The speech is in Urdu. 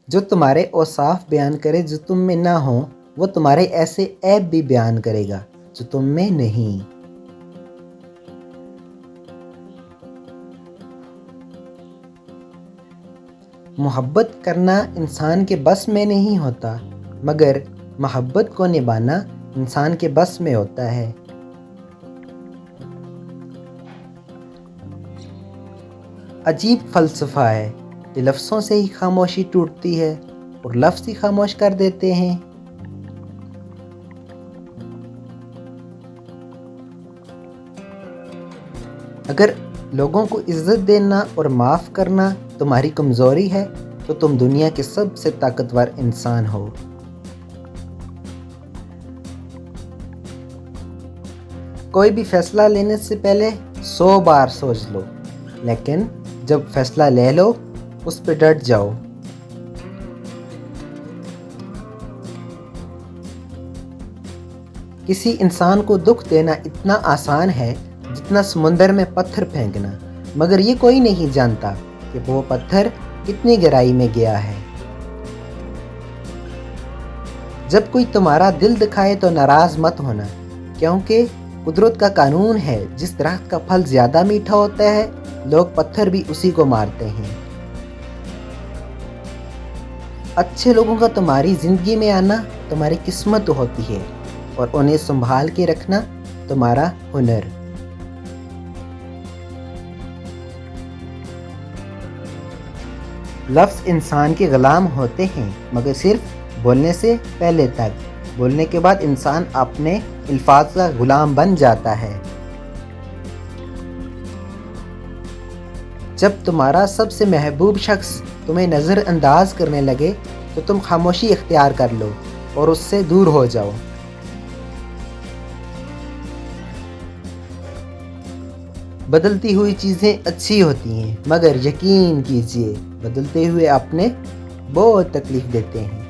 جو تمہارے اوصاف بیان کرے جو تم میں نہ ہوں، وہ تمہارے ایسے عیب بھی بیان کرے گا جو تم میں نہیں۔ محبت کرنا انسان کے بس میں نہیں ہوتا، مگر محبت کو نبھانا انسان کے بس میں ہوتا ہے۔ عجیب فلسفہ ہے کہ لفظوں سے ہی خاموشی ٹوٹتی ہے اور لفظ ہی خاموش کر دیتے ہیں۔ اگر لوگوں کو عزت دینا اور معاف کرنا تمہاری کمزوری ہے تو تم دنیا کے سب سے طاقتور انسان ہو۔ کوئی بھی فیصلہ لینے سے پہلے 100 بار سوچ لو، لیکن جب فیصلہ لے لو اس پہ ڈٹ جاؤ۔ کسی انسان کو دکھ دینا اتنا آسان ہے جتنا سمندر میں پتھر پھینکنا، مگر یہ کوئی نہیں جانتا کہ وہ پتھر کتنی گہرائی میں گیا ہے۔ جب کوئی تمہارا دل دکھائے تو ناراض مت ہونا، کیونکہ قدرت کا قانون ہے، جس درخت کا پھل زیادہ میٹھا ہوتا ہے لوگ پتھر بھی اسی کو مارتے ہیں۔ اچھے لوگوں کا تمہاری زندگی میں آنا تمہاری قسمت ہوتی ہے اور انہیں سنبھال کے رکھنا تمہارا ہنر۔ لفظ انسان کے غلام ہوتے ہیں، مگر صرف بولنے سے پہلے تک۔ بولنے کے بعد انسان اپنے الفاظ کا غلام بن جاتا ہے۔ جب تمہارا سب سے محبوب شخص تمہیں نظر انداز کرنے لگے تو تم خاموشی اختیار کر لو اور اس سے دور ہو جاؤ۔ بدلتی ہوئی چیزیں اچھی ہوتی ہیں، مگر یقین کیجئے بدلتے ہوئے اپنے بہت تکلیف دیتے ہیں۔